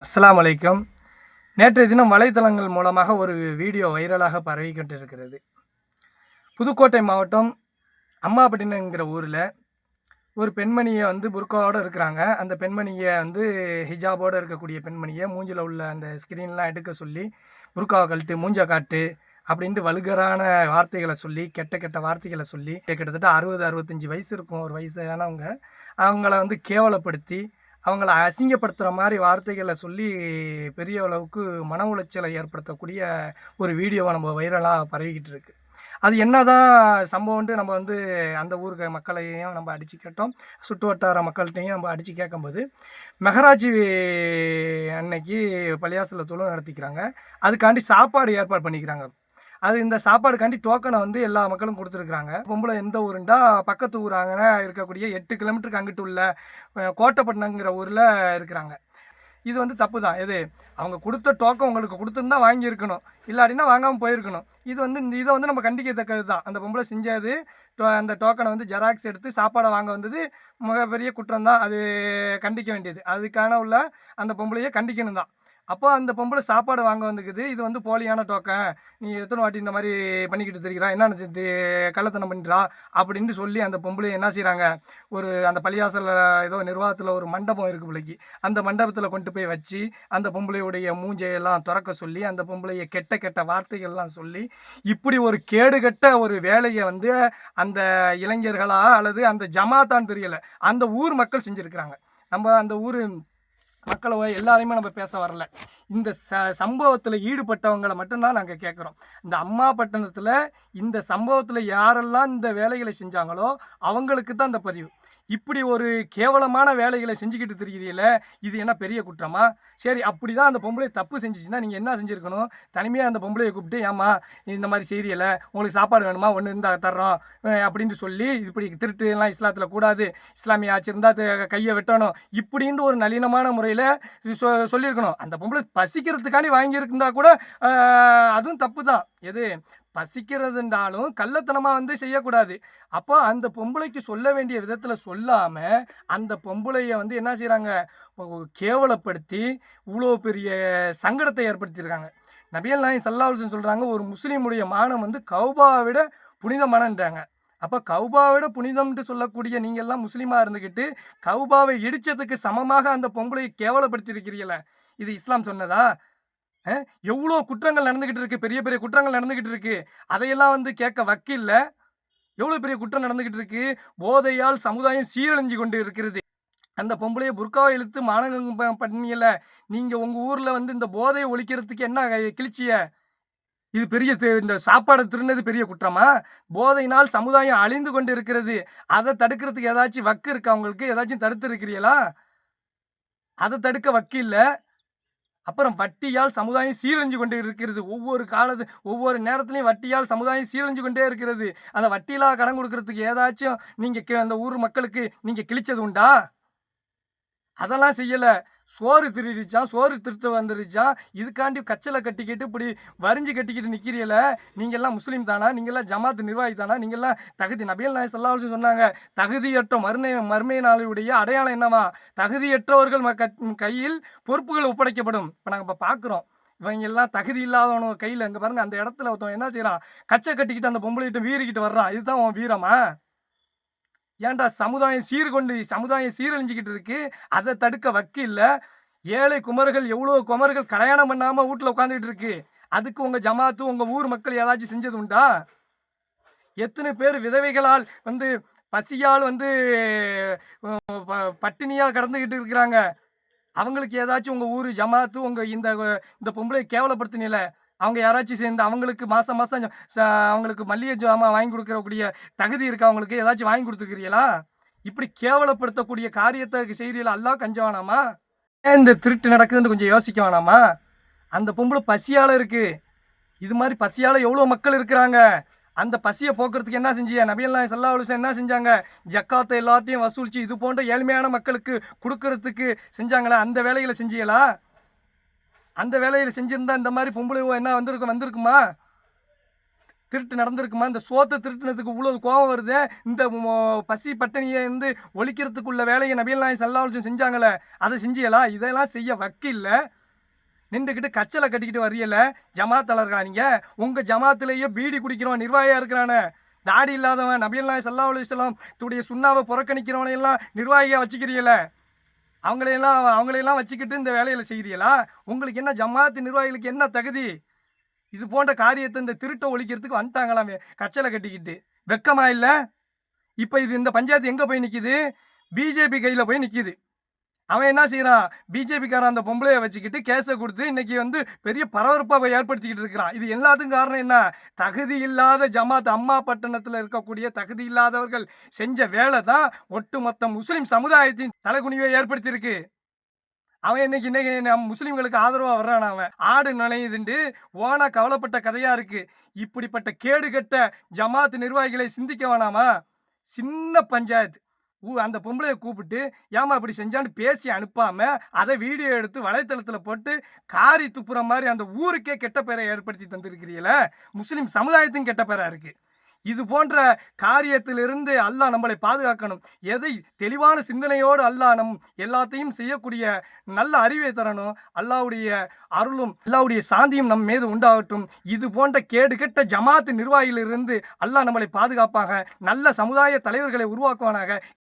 அஸ்ஸலாமு அலைக்கும். நேற்றைய தினம் வலைத்தளங்கள் மூலமாக ஒரு வீடியோ வைரலாக பரவிக்கொண்டிருக்கிறது. புதுக்கோட்டை மாவட்டம் அம்மாபட்டினம்ங்கிற ஊரில் ஒரு பெண்மணியை புர்காவோட இருக்கிறாங்க. அந்த பெண்மணியை ஹிஜாபோட இருக்கக்கூடிய பெண்மணியை மூஞ்சில உள்ள அந்த ஸ்க்ரீன்லாம் எடுக்க சொல்லி, புர்காவ கழட்டு, மூஞ்ச காட்டு அப்படின்ட்டு வல்கரான வார்த்தைகள சொல்லி, கெட்ட கெட்ட வார்த்தைகள சொல்லி, கிட்டத்தட்ட 60, 65 வயசு இருக்கும் ஒரு வயசானவங்க. அவங்கள கேவலப்படுத்தி, அவங்கள அசிங்கப்படுத்துகிற மாதிரி வார்த்தைகளை சொல்லி பெரிய அளவுக்கு மன உளைச்சலை ஏற்படுத்தக்கூடிய ஒரு வீடியோவை நம்ம வைரலாக பரவிக்கிட்டு இருக்கு. அது என்னதான் சம்பவம்ன்ட்டு நம்ம அந்த ஊருக்கு மக்களையும் நம்ம அடித்து கேட்டோம். சுற்று வட்டார மக்கள்கிட்டையும் நம்ம அடித்து கேட்கும்போது, மெஹராஜ் அன்னைக்கு பள்ளியாசலில் தொழுகை நடத்திக்கிறாங்க. அதுக்காண்டி சாப்பாடு ஏற்பாடு பண்ணிக்கிறாங்க. அது இந்த சாப்பாடுக்காண்டி டோக்கனை எல்லா மக்களும் கொடுத்துருக்குறாங்க. பொம்பளை எந்த ஊருண்டா பக்கத்து ஊராங்க இருக்கக்கூடிய 8 கிலோமீட்டருக்கு அங்கிட்டு உள்ள கோட்டைப்பட்டினங்கிற ஊரில் இருக்கிறாங்க. இது தப்பு தான். அவங்க கொடுத்த டோக்கன் உங்களுக்கு கொடுத்துருந்தா வாங்கியிருக்கணும், இல்லாட்டினா வாங்காமல் போயிருக்கணும். இதை நம்ம கண்டிக்கத்தக்கது தான். அந்த பொம்பளை செஞ்சது அந்த டோக்கனை ஜெராக்ஸ் எடுத்து சாப்பாடை வாங்க வந்தது மிகப்பெரிய குற்றம் தான். அது கண்டிக்க வேண்டியது. அதுக்கான உள்ள அந்த பொம்பளையை கண்டிக்கணும் தான். அப்போ அந்த பொம்பளை சாப்பாடு வாங்க வந்துக்குது. இது போலியான டோக்கன், நீ எத்தனை வாட்டி இந்த மாதிரி பண்ணிக்கிட்டு தெரிகிறா, என்ன கள்ளத்தனம் பண்ணிடுறா அப்படின்ட்டு சொல்லி அந்த பொம்பளை என்ன செய்கிறாங்க, அந்த பள்ளியாசலில் ஏதோ நிர்வாகத்தில் ஒரு மண்டபம் இருக்குது பிள்ளைக்கு, அந்த மண்டபத்தில் கொண்டு போய் வச்சு அந்த பொம்பளையுடைய மூஞ்சையெல்லாம் திறக்க சொல்லி, அந்த பொம்பளையை கெட்ட கெட்ட வார்த்தைகள்லாம் சொல்லி, இப்படி ஒரு கேடுகட்ட ஒரு வேலையை அந்த இளைஞர்களா அல்லது அந்த ஜமாத்தான்னு தெரியலை, அந்த ஊர் மக்கள் செஞ்சுருக்கிறாங்க. நம்ம அந்த ஊர் மக்களை எல்லாரையுமே நம்ம பேச வரல. இந்த சம்பவத்தில் ஈடுபட்டவங்களை மட்டும்தான் நாங்கள் கேட்குறோம். இந்த அம்மாபட்டினத்தில் இந்த சம்பவத்தில் யாரெல்லாம் இந்த வேலைகளை செஞ்சாங்களோ அவங்களுக்கு தான் இந்த பதிவு. இப்படி ஒரு கேவலமான வேலைகளை செஞ்சுக்கிட்டு தெரிகிறீங்கள, இது என்ன பெரிய குற்றமா? சரி, அப்படி தான் அந்த பொம்பளை தப்பு செஞ்சிச்சுன்னா நீங்கள் என்ன செஞ்சுருக்கணும்? தனிமையாக அந்த பொம்பளையை கூப்பிட்டு, ஏம்மா இந்த மாதிரி செய்தியில் உங்களுக்கு சாப்பாடு வேணுமா, ஒன்று இருந்தால் தர்றோம் அப்படின்ட்டு சொல்லி, இப்படி திருட்டுலாம் இஸ்லாத்தில் கூடாது, இஸ்லாமிய ஆட்சி இருந்தால் கையை வெட்டணும் இப்படின்ட்டு ஒரு நளினமான முறையில் சொல்லியிருக்கணும். அந்த பொம்பளை பசிக்கிறதுக்காண்டி வாங்கியிருந்தா கூட அதுவும் தப்பு தான். பசிக்கிறதுன்றாலும் கள்ளத்தனமாக செய்யக்கூடாது. அப்போ அந்த பொம்பளைக்கு சொல்ல வேண்டிய விதத்தில் சொல்லாமல் அந்த பொம்பளையை என்ன செய்கிறாங்க, கேவலப்படுத்தி இவ்வளோ பெரிய சங்கடத்தை ஏற்படுத்தியிருக்காங்க. நபிகள் நாயகம் ஸல்லல்லாஹு அலைஹி வஸல்லம் சொல்கிறாங்க, ஒரு முஸ்லீமுடைய மானம் கௌபாவை விட புனிதமானன்றாங்க. அப்போ கௌபாவை விட புனிதம்னு சொல்லக்கூடிய நீங்கள்லாம் முஸ்லீமாக இருந்துக்கிட்டு கௌபாவை இடித்ததுக்கு சமமாக அந்த பொம்பளையை கேவலப்படுத்தியிருக்கிறீங்கள, இது இஸ்லாம் சொன்னதா? எவ்வளோ குற்றங்கள் நடந்துக்கிட்டு இருக்குது, பெரிய பெரிய குற்றங்கள் நடந்துக்கிட்டு இருக்குது. அதையெல்லாம் கேட்க வக்கில்ல. எவ்வளோ பெரிய குற்றம் நடந்துக்கிட்டு இருக்குது. போதையால் சமுதாயம் சீரழிஞ்சு கொண்டு இருக்கிறது. அந்த பொம்பளையை புர்காவை இழுத்து மானங்கம் பண்ணியல. நீங்கள் உங்கள் ஊரில் இந்த போதையை ஒழிக்கிறதுக்கு என்ன கிழிச்சிய? இது பெரிய இந்த சாப்பாடை திருநது பெரிய குற்றமா? போதையினால் சமுதாயம் அழிந்து கொண்டு இருக்கிறது. அதை தடுக்கிறதுக்கு ஏதாச்சும் வக்கு இருக்கா உங்களுக்கு? ஏதாச்சும் தடுத்து இருக்கிறீங்களா? அதை தடுக்க வக்கு இல்லை. அப்புறம் வட்டியால் சமுதாயம் சீரழிஞ்சு கொண்டு இருக்கிறது. ஒவ்வொரு நேரத்துலையும் வட்டியால் சமுதாயம் சீரழிஞ்சு கொண்டே இருக்கிறது. அந்த வட்டியிலா கடன் கொடுக்கறதுக்கு ஏதாச்சும் நீங்கள் அந்த ஊர் மக்களுக்கு நீங்கள் கிழிச்சது உண்டா? அதெல்லாம் செய்யலை. சோறு திருடிச்சான், சோறு திருட்டு வந்துருச்சான், இதுக்காண்டி கச்சலை கட்டிக்கிட்டு இப்படி வரிஞ்சு கட்டிக்கிட்டு நிற்கிறீங்கள, நீங்கள்லாம் முஸ்லீம் தானா? நீங்கள்லாம் ஜமாத்து நிர்வாகி தானா? நீங்கள்லாம் தகுதி, நபிகள் நாயகம் ஸல்லல்லாஹு அலைஹி வஸல்லம் சொன்னாங்க, தகுதியற்ற மறுமை நாளுடைய அடையாளம் என்னவா? தகுதியற்றவர்கள் கையில் பொறுப்புகள் ஒப்படைக்கப்படும். இப்போ நாங்கள் பார்க்குறோம், இவங்க எல்லாம் தகுதி இல்லாதவனோட கையில், இங்கே பாருங்கள், அந்த இடத்துல ஒருத்தவன் என்ன செய்கிறான், கச்சை கட்டிக்கிட்டு அந்த பொம்பளைகிட்ட வீறிக்கிட்டு வர்றான். இதுதான் உன் வீரமா? ஏன்டா சமுதாயம் சீரழிஞ்சிக்கிட்டு இருக்கு, அதை தடுக்க வக்கு இல்லை. ஏழை குமர்கள், எவ்வளோ குமர்கள் கல்யாணம் பண்ணாமல் வீட்டில் உட்காந்துக்கிட்டு இருக்கு. அதுக்கு உங்கள் ஜமாத்து, உங்கள் ஊர் மக்கள் ஏதாச்சும் செஞ்சது உண்டா? எத்தனை பேர் விதவைகளால் பசியால் பட்டினியாக கடந்துக்கிட்டு இருக்கிறாங்க. அவங்களுக்கு ஏதாச்சும் உங்கள் ஊர் ஜமாத்து, உங்கள் இந்த பொம்பளை கேவலப்படுத்தினில, அவங்க யாராச்சும் சேர்ந்து அவங்களுக்கு மாதம் அவங்களுக்கு மல்லிகை ஜாமான் வாங்கி கொடுக்கக்கூடிய தகுதி இருக்கா? அவங்களுக்கு ஏதாச்சும் வாங்கி கொடுத்துக்கிறீங்களா? இப்படி கேவலப்படுத்தக்கூடிய காரியத்தை செய்கிறீங்களா? அல்லாஹ் கஞ்ச வேணாமா? ஏன் இந்த திருட்டு நடக்குதுன்னு கொஞ்சம் யோசிக்க வேணாமா? அந்த பொம்பளை பசியால் இருக்குது. இது மாதிரி பசியால் எவ்வளோ மக்கள் இருக்கிறாங்க. அந்த பசியை போக்குறதுக்கு என்ன செஞ்சியா? நபிகள் நாயகம் ஸல்லல்லாஹு அலைஹி வஸல்லம் என்ன செஞ்சாங்க? ஜக்காத்தை எல்லாத்தையும் வசூலித்து இது போன்ற ஏழ்மையான மக்களுக்கு கொடுக்கறதுக்கு செஞ்சாங்களா? அந்த வேலைகளை செஞ்சீங்களா? அந்த வேலையில் செஞ்சுருந்தா இந்த மாதிரி பொம்பளை என்ன வந்திருக்குமா? திருட்டு நடந்திருக்குமா? இந்த சோத்தை திருட்டுனதுக்கு இவ்வளோ கோபம் வருது. இந்த பசி பட்டினியை வந்து ஒழிக்கிறதுக்குள்ள வேலையை நபிகள் நாயகம் ஸல்லல்லாஹு அலைஹி வஸல்லம் செஞ்சாங்களே, அதை செஞ்சீங்களா? இதெல்லாம் செய்ய வக்கில்ல. நின்றுக்கிட்டு கச்சலை கட்டிக்கிட்டு வரியல ஜமாத்தாளர்களா நீங்கள்? உங்கள் ஜமாத்திலேயே பீடி குடிக்கிறவன் நிர்வாகியாக இருக்கிறானே, தாடி இல்லாதவன், நபிகள் நாயகம் ஸல்லல்லாஹு அலைஹி வஸல்லம் துடைய சுண்ணாவை புறக்கணிக்கிறவனையெல்லாம் நிர்வாகியாக வச்சுக்கிறீங்கள, அவங்களையெல்லாம் வச்சுக்கிட்டு இந்த வேலையில் செய்கிறீங்களா? உங்களுக்கு என்ன ஜமாத்து நிர்வாகிகளுக்கு என்ன தகுதி? இது போன்ற காரியத்தை இந்த திருட்டை ஒழிக்கிறதுக்கு வந்துட்டாங்களாமே கச்சலை கட்டிக்கிட்டு. வெக்கமா இல்லை? இப்போ இந்த பஞ்சாயத்து எங்கே போய் நிற்கிது? பிஜேபி கையில் போய் நிற்கிது. அவன் என்ன செய்கிறான்? பிஜேபிக்காரன் அந்த பொம்பளையை வச்சுக்கிட்டு கேஸை கொடுத்து இன்னைக்கு வந்து பெரிய பரபரப்பாக ஏற்படுத்திக்கிட்டு இருக்கிறான். இது எல்லாத்துக்கும் காரணம் என்ன? தகுதி இல்லாத ஜமாத் அம்மா பட்டணத்தில் இருக்கக்கூடிய தகுதி இல்லாதவர்கள் செஞ்ச வேலை தான் ஒட்டுமொத்த முஸ்லீம் சமுதாயத்தின் தலைகுனிவை ஏற்படுத்தியிருக்கு. அவன் இன்னைக்கு நம்ம முஸ்லீம்களுக்கு ஆதரவாக வர்றான். அவன் ஆடு நுழையுதுண்டு ஓனா கவலைப்பட்ட கதையாக இருக்குது. இப்படிப்பட்ட கேடுகட்ட ஜமாத் நிர்வாகிகளை சிந்திக்க வேணாமா? சின்ன பஞ்சாயத்து அந்த பொம்பளையை கூப்பிட்டு ஏமா இப்படி செஞ்சான்னு பேசி அனுப்பாமல் அதை வீடியோ எடுத்து வலைத்தளத்தில் போட்டு காரி துப்புற மாதிரி அந்த ஊருக்கே கெட்ட பேரை ஏற்படுத்தி தந்திருக்கிறீங்களே, முஸ்லீம் சமுதாயத்துக்கும் கெட்ட பேராக இருக்குது. இது போன்ற காரியத்திலிருந்து அல்லாஹ் நம்மளை பாதுகாக்கணும். எதை தெளிவான சிந்தனையோடு அல்லாஹ் எல்லாத்தையும் செய்யக்கூடிய நல்ல அறிவை தரணும். அல்லாஹ்வுடைய அருளும் அல்லாஹ்வுடைய சாந்தியும் நம் மீது உண்டாகட்டும். இது போன்ற கேடுகெட்ட ஜமாத்து நிர்வாகிகளிலிருந்து அல்லாஹ் நம்மளை பாதுகாப்பாக நல்ல சமுதாய தலைவர்களை உருவாக்குவானாக.